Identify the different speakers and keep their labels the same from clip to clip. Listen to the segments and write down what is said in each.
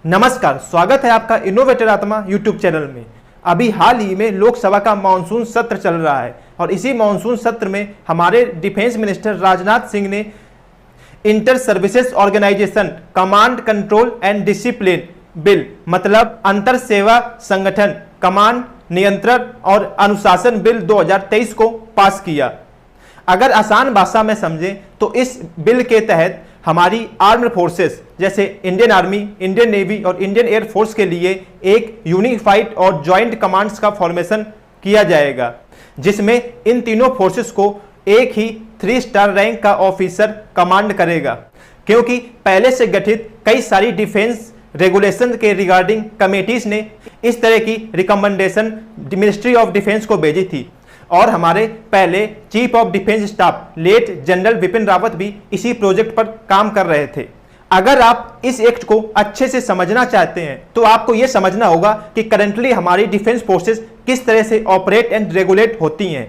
Speaker 1: नमस्कार, स्वागत है आपका इनोवेटर आत्मा यूट्यूब चैनल में। अभी हाल ही में लोकसभा का मानसून सत्र चल रहा है और इसी मानसून सत्र में हमारे डिफेंस मिनिस्टर राजनाथ सिंह ने inter services organisation command control and discipline bill मतलब अंतर सेवा संगठन कमांड नियंत्रण और अनुशासन बिल 2023 को पास किया। अगर आसान भाषा में समझें तो इस बिल के तहत हमारी आर्म्ड फोर्सेस जैसे इंडियन आर्मी, इंडियन नेवी और इंडियन एयर फोर्स के लिए एक यूनिफाइड और जॉइंट कमांड्स का फॉर्मेशन किया जाएगा, जिसमें इन तीनों फोर्सेस को एक ही 3 स्टार रैंक का ऑफिसर कमांड करेगा। क्योंकि पहले से गठित कई सारी डिफेंस रेगुलेशन के रिगार्डिंग कमेटीज ने इस तरह की रिकमेंडेशन मिनिस्ट्री ऑफ डिफेंस को भेजी थी और हमारे पहले chief of defence staff late general Vipin Rawat भी इसी प्रोजेक्ट पर काम कर रहे थे। अगर आप इस एक्ट को अच्छे से समझना चाहते हैं तो आपको यह समझना होगा कि करंटली हमारी डिफेंस फोर्सेस किस तरह से ऑपरेट एंड रेगुलेट होती हैं।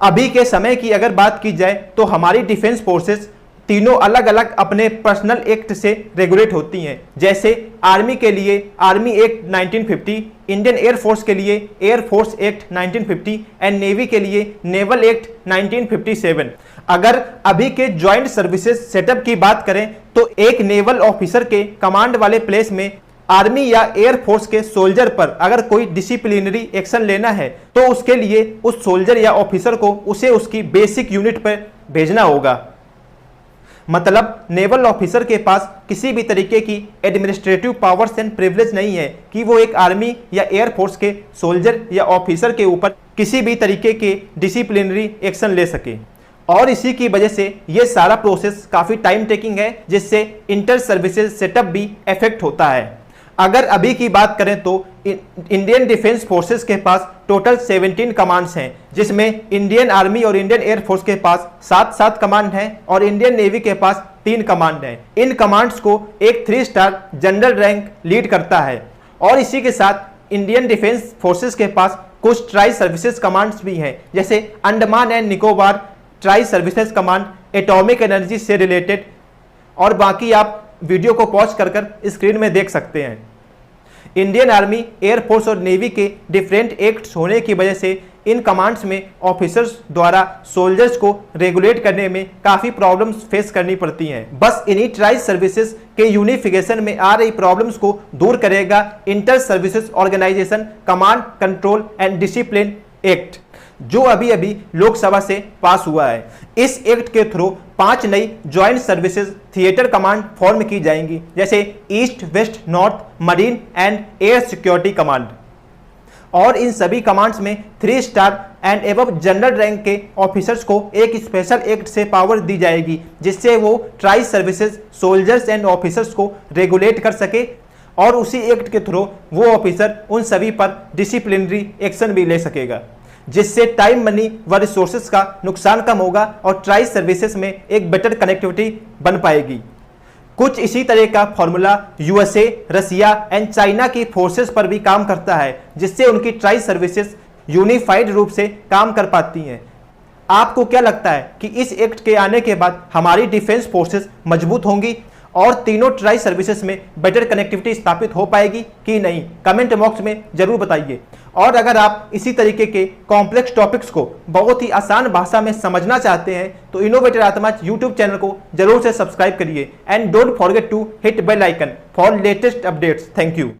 Speaker 1: अभी के समय की अगर बात की जाए तो हमारी डिफेंस फोर्सेस तीनों अलग अलग अपने पर्सनल एक्ट से रेगुलेट होती हैं। जैसे आर्मी के लिए army act 1950, Indian air force के लिए air force act 1950 and navy के लिए नेवल एक्ट 1957। अगर अभी के ज्वाइंट सर्विसेज सेटअप की बात करें तो एक नेवल ऑफिसर के कमांड वाले प्लेस में आर्मी या एयर फोर्स के सोल्जर पर अगर कोई डिसिप्लिनरी एक्शन लेना है तो उसके लिए उस सोल्जर या ऑफिसर को उसे उसकी बेसिक यूनिट पर भेजना होगा। मतलब नेवल ऑफिसर के पास किसी भी तरीके की एडमिनिस्ट्रेटिव पावर्स एंड प्रिविलेज नहीं है कि वो एक आर्मी या एयर फोर्स के सोल्जर या ऑफिसर के ऊपर किसी भी तरीके के डिसिप्लिनरी एक्शन ले सके। और इसी की वजह से ये सारा प्रोसेस काफ़ी टाइम टेकिंग है, जिससे इंटर सर्विसेज सेटअप भी इफेक्ट होता है। अगर अभी की बात करें तो इंडियन डिफेंस फोर्सेस के पास टोटल 17 कमांड्स हैं, जिसमें इंडियन आर्मी और इंडियन एयर फोर्स के पास 7 कमांड हैं और इंडियन नेवी के पास 3 कमांड हैं। इन कमांड्स को एक 3 स्टार जनरल रैंक लीड करता है। और इसी के साथ इंडियन डिफेंस फोर्सेस के पास कुछ ट्राई सर्विसेज कमांड्स भी हैं, जैसे Andaman and Nicobar tri services command atomic energy से रिलेटेड। और बाकी आप वीडियो को पॉज कर स्क्रीन में देख सकते हैं। इंडियन आर्मी, एयर फोर्स और नेवी के डिफरेंट एक्ट्स होने की वजह से इन कमांड्स में ऑफिसर्स द्वारा सोल्जर्स को रेगुलेट करने में काफ़ी प्रॉब्लम्स फेस करनी पड़ती हैं। बस इन्हीं ट्राई सर्विसेज के यूनिफिकेशन में आ रही प्रॉब्लम्स को दूर करेगा inter services organisation command control and discipline act, जो अभी अभी लोकसभा से पास हुआ है। इस एक्ट के थ्रू 5 नई joint services theatre command form की जाएंगी, जैसे east, west, north, marine and air security command. और इन सभी कमांड्स में 3 star and above general rank के ऑफिसर्स को एक स्पेशल एक्ट से पावर दी जाएगी, जिससे वो tri services soldiers and officers को रेगुलेट कर सके और उसी एक्ट के थ्रू वो ऑफिसर उन सभी पर डिसिप्लिनरी एक्शन भी ले सकेगा, जिससे टाइम, मनी व रिसोर्सेज का नुकसान कम होगा और ट्राई सर्विसेज में एक बेटर कनेक्टिविटी बन पाएगी। कुछ इसी तरह का formula USA, Russia and China की फोर्सेस पर भी काम करता है, जिससे उनकी ट्राई सर्विसेज यूनिफाइड रूप से काम कर पाती हैं। आपको क्या लगता है कि इस एक्ट के आने के बाद हमारी डिफेंस फोर्सेस मजबूत होंगी और तीनों ट्राई सर्विसेज में बेटर कनेक्टिविटी स्थापित हो पाएगी कि नहीं? कमेंट बॉक्स में जरूर बताइए। और अगर आप इसी तरीके के कॉम्प्लेक्स टॉपिक्स को बहुत ही आसान भाषा में समझना चाहते हैं तो इनोवेटर आत्मा यूट्यूब चैनल को जरूर से सब्सक्राइब करिए and don't forget to hit bell icon for latest updates. Thank you.